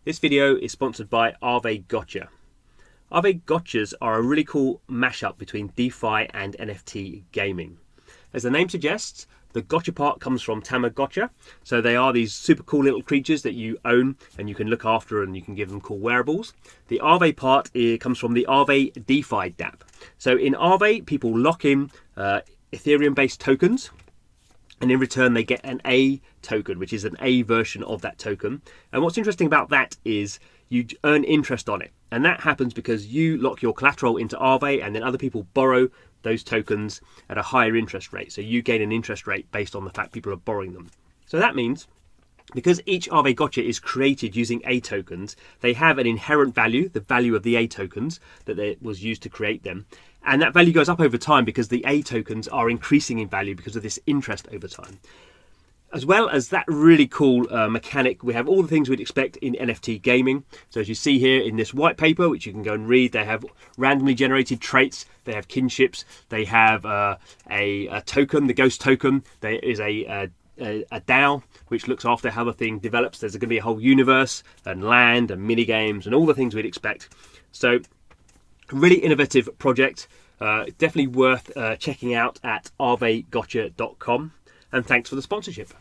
This video is sponsored by AXIE Gotcha. AXIE Gotchas are a really cool mashup between DeFi and NFT gaming. As the name suggests, the gotcha part comes from Tamagotchi. So they are these super cool little creatures that you own and you can look after and you can give them cool wearables. The AXIE part comes from the AXIE DeFi dApp. So in AXIE, people lock in Ethereum-based tokens, and in return they get an A token, which is an A version of that token. And what's interesting about that is you earn interest on it, and that happens because you lock your collateral into AXIE and then other people borrow those tokens at a higher interest rate. So you gain an interest rate based on the fact people are borrowing them. So that means because each AXIE Gotcha is created using A tokens, they have an inherent value, the value of the A tokens that was used to create them. And that value goes up over time because the A tokens are increasing in value because of this interest over time. As well as that really cool mechanic, we have all the things we'd expect in NFT gaming. So as you see here in this white paper, which you can go and read, they have randomly generated traits, they have kinships, they have a token, the ghost token. There is a DAO which looks after how the thing develops. There's going to be a whole universe and land and mini games and all the things we'd expect. So really innovative project, definitely worth checking out at axiegotcha.com. And thanks for the sponsorship.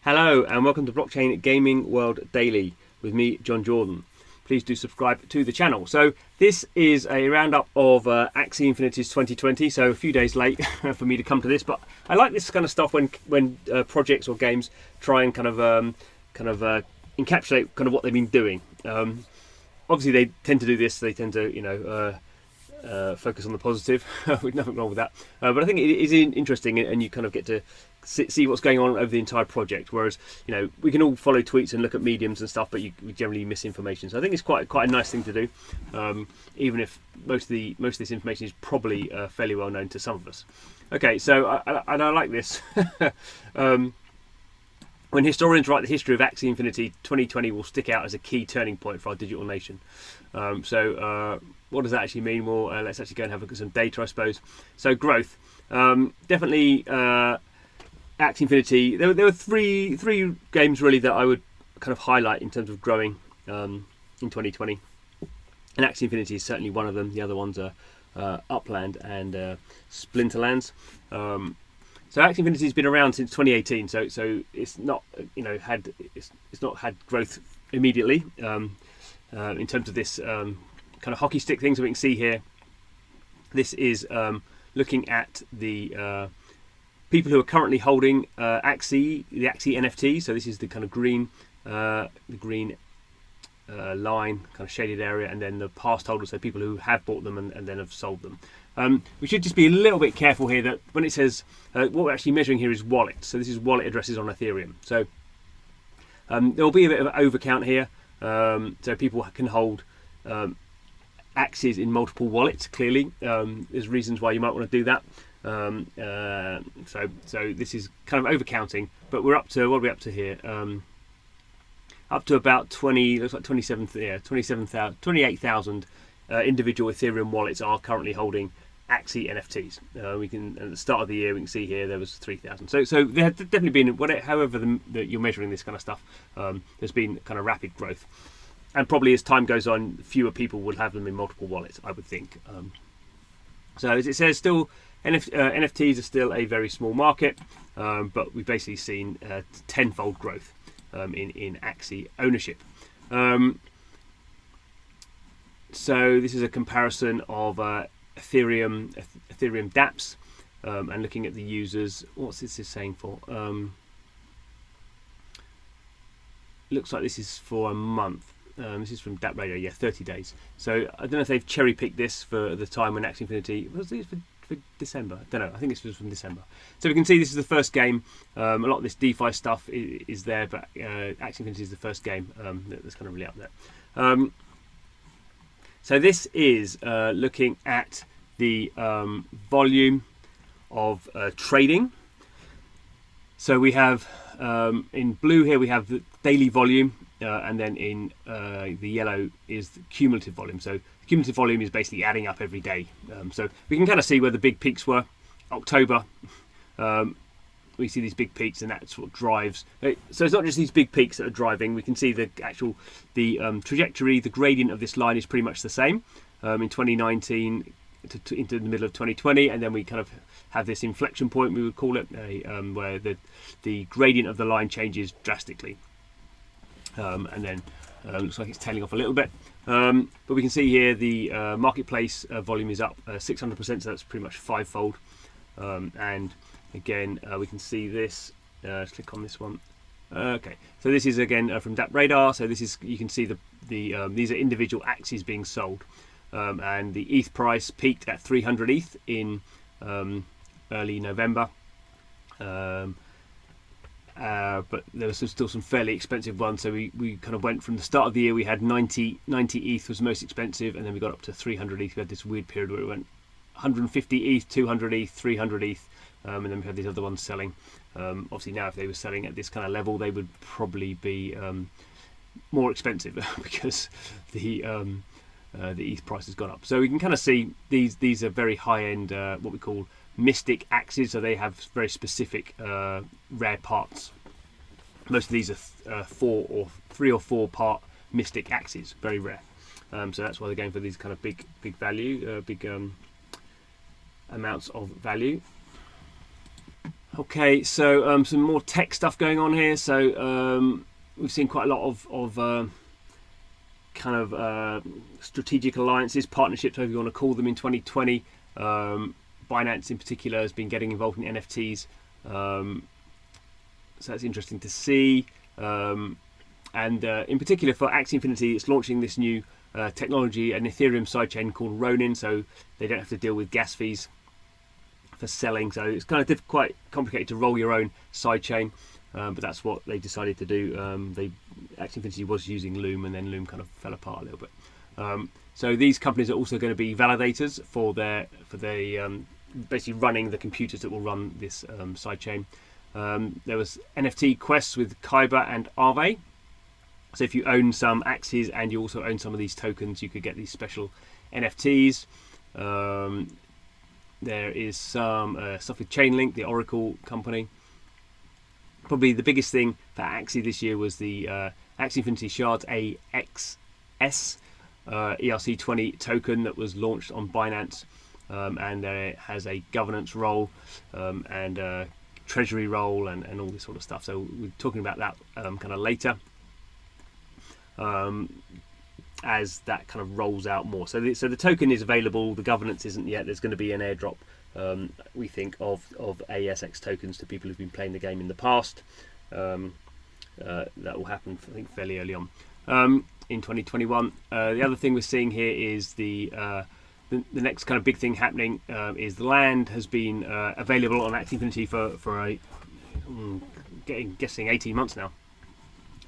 Hello and welcome to Blockchain Gaming World Daily with me, John Jordan. Please do subscribe to the channel. So this is a roundup of AXIE Infinity's 2020, so a few days late for me to come to this, but I like this kind of stuff when projects or games try and kind of encapsulate kind of what they've been doing. Obviously they tend to do this, they tend to focus on the positive. With nothing wrong with that, but I think it is interesting, and you kind of get to see what's going on over the entire project, whereas we can all follow tweets and look at mediums and stuff, but we generally miss information. So I think it's quite a nice thing to do, even if most of this information is probably fairly well known to some of us. Okay, so I like this. When historians write the history of AXIE Infinity, 2020 will stick out as a key turning point for our digital nation. What does that actually mean? Well, let's actually go and have a look at some data, I suppose. So growth, definitely AXIE Infinity. There were three games really that I would kind of highlight in terms of growing in 2020, and AXIE Infinity is certainly one of them. The other ones are Upland and Splinterlands. So AXIE Infinity has been around since 2018, so it's not it's not had growth immediately in terms of this kind of hockey stick things that we can see here. This is looking at the people who are currently holding AXIE, the AXIE NFT. So this is the kind of green line, kind of shaded area, and then the past holders, so people who have bought them and then have sold them. We should just be a little bit careful here that when it says what we're actually measuring here is wallets. So this is wallet addresses on Ethereum. So there will be a bit of an overcount here. So people can hold AXIEs in multiple wallets. Clearly, there's reasons why you might want to do that. So this is kind of overcounting, but we're up to, what are we up to here? Up to about 28,000 individual Ethereum wallets are currently holding AXIE NFTs. We can, at the start of the year, we can see here there was 3,000. So there have definitely been, however that you're measuring this kind of stuff, there's been kind of rapid growth. And probably as time goes on, fewer people will have them in multiple wallets, I would think. So as it says, still NFTs are still a very small market, but we've basically seen tenfold growth in AXIE ownership. So this is a comparison of Ethereum dApps and looking at the users. What's this is saying for? Looks like this is for a month. This is from DApp Radio, yeah, 30 days. So I don't know if they've cherry picked this for the time when AXIE Infinity, was it for December? I don't know, I think this was from December. So we can see this is the first game. A lot of this DeFi stuff is there, but AXIE Infinity is the first game that's kind of really up there. So this is looking at the volume of trading. So we have in blue here we have the daily volume, and then in the yellow is the cumulative volume. So the cumulative volume is basically adding up every day. So we can kind of see where the big peaks were October, we see these big peaks, and that's what drives. So it's not just these big peaks that are driving. We can see the trajectory, the gradient of this line is pretty much the same in 2019 into the middle of 2020, and then we kind of have this inflection point, we would call it, where the gradient of the line changes drastically, and then looks like it's tailing off a little bit. But we can see here the marketplace volume is up 600%, so that's pretty much fivefold. And again, we can see this. Let's click on this one. Okay, so this is again from DAP Radar. So this is, you can see these are individual axes being sold, and the ETH price peaked at 300 ETH in early November. But there was still some fairly expensive ones, so we kind of went from the start of the year, we had 90 ETH was the most expensive, and then we got up to 300 ETH. We had this weird period where it went 150 ETH, 200 ETH, 300 ETH, and then we had these other ones selling. Obviously now if they were selling at this kind of level, they would probably be more expensive because the ETH price has gone up. So we can kind of see these are very high-end, what we call mystic axes, so they have very specific rare parts. Most of these are 3 or 4 part mystic axes, very rare. So that's why they're going for these kind of big value, big amounts of value. Okay, so some more tech stuff going on here. So we've seen quite a lot of kind of strategic alliances, partnerships, however you want to call them, in 2020. Binance in particular has been getting involved in NFTs, so that's interesting to see. And in particular for AXIE Infinity, it's launching this new technology, an Ethereum sidechain called Ronin, so they don't have to deal with gas fees for selling. So it's kind of quite complicated to roll your own sidechain, but that's what they decided to do. AXIE Infinity was using Loom, and then Loom kind of fell apart a little bit. So these companies are also going to be validators for the basically running the computers that will run this sidechain. There was NFT quests with Kyber and Aave. So if you own some Axies and you also own some of these tokens, you could get these special NFTs. There is some stuff with Chainlink, the Oracle company. Probably the biggest thing for Axie this year was the AXIE Infinity Shards AXS ERC20 token that was launched on Binance, and it has a governance role and a treasury role and all this sort of stuff. So we're talking about that kind of later as that kind of rolls out more. So the token is available, the governance isn't yet. There's going to be an airdrop, we think, of ASX tokens to people who've been playing the game in the past. That will happen, I think, fairly early on in 2021. The other thing we're seeing here is the next kind of big thing happening is the land has been available on AXIE Infinity for guessing 18 months now.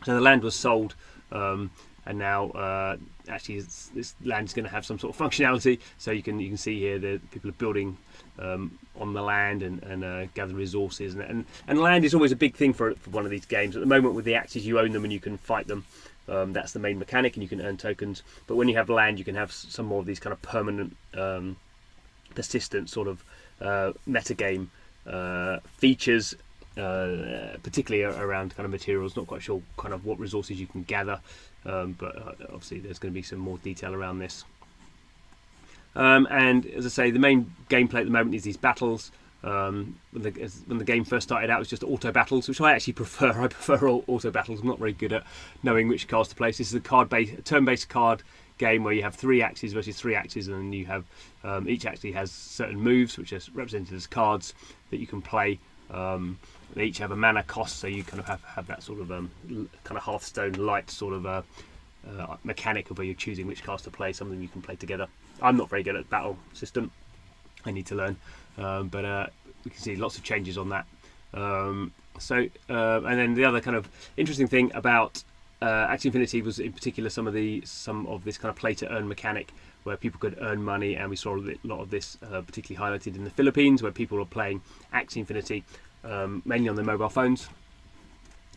So the land was sold, and now actually this land is going to have some sort of functionality. So you can see here that people are building on the land and gather resources, and land is always a big thing for one of these games. At the moment with the Axes, you own them and you can fight them. That's the main mechanic, and you can earn tokens. But when you have land, you can have some more of these kind of permanent, persistent sort of metagame features, particularly around kind of materials. Not quite sure kind of what resources you can gather, but obviously there's going to be some more detail around this. And as I say, the main gameplay at the moment is these battles. When the game first started out, it was just auto battles, which I actually prefer. I prefer auto battles. I'm not very good at knowing which cards to place. This is a turn-based card game where you have 3 axes versus 3 axes, and then you have each actually has certain moves which are represented as cards that you can play. They each have a mana cost, so you kind of have that sort of kind of Hearthstone light sort of mechanic of where you're choosing which cards to play, something you can play together. I'm not very good at battle system. I need to learn, but we can see lots of changes on that. And then the other kind of interesting thing about AXIE Infinity was in particular some of this kind of play to earn mechanic where people could earn money, and we saw a lot of this particularly highlighted in the Philippines, where people are playing AXIE Infinity mainly on their mobile phones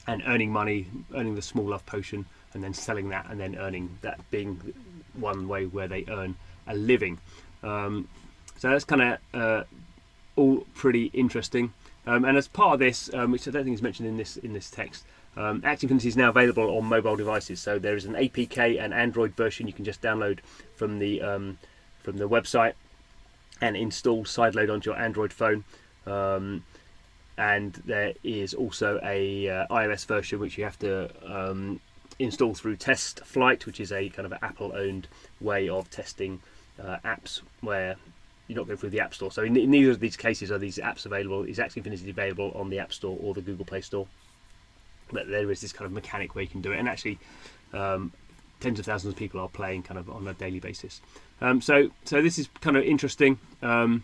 and earning money, earning the small love potion, and then selling that, and then earning that, being one way where they earn a living. So that's kind of all pretty interesting. And as part of this, which I don't think is mentioned in this text, AXIE Infinity is now available on mobile devices. So there is an APK and Android version you can just download from the website and install sideload onto your Android phone. And there is also a iOS version which you have to install through Test Flight, which is a kind of Apple-owned way of testing apps where you're not going through the App Store. So in neither of these cases are these apps available. Is AXIE Infinity available on the App Store or the Google Play Store? But there is this kind of mechanic where you can do it, and actually tens of thousands of people are playing kind of on a daily basis. So this is kind of interesting. As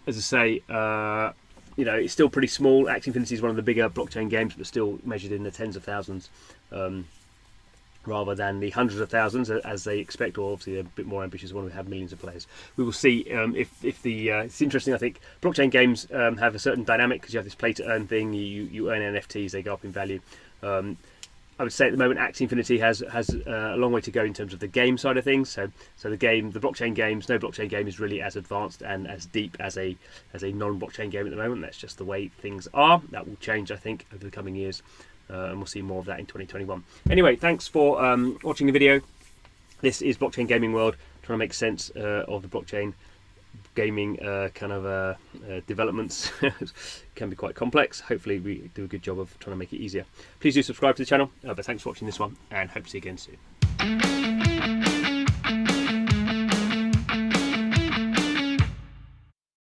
I say, it's still pretty small. AXIE Infinity is one of the bigger blockchain games, but still measured in the tens of thousands, rather than the hundreds of thousands as they expect, or obviously they're a bit more ambitious when we have millions of players. We will see if the it's interesting. I think blockchain games have a certain dynamic because you have this play to earn thing. You earn NFTs, they go up in value. I would say at the moment AXIE Infinity has a long way to go in terms of the game side of things. So the blockchain games, no blockchain game is really as advanced and as deep as a non-blockchain game at the moment. That's just the way things are. That will change, I think, over the coming years. And we'll see more of that in 2021. Anyway, thanks for watching the video. This is Blockchain Gaming World, trying to make sense of the blockchain gaming developments. Can be quite complex. Hopefully we do a good job of trying to make it easier. Please do subscribe to the channel, but thanks for watching this one, and hope to see you again soon.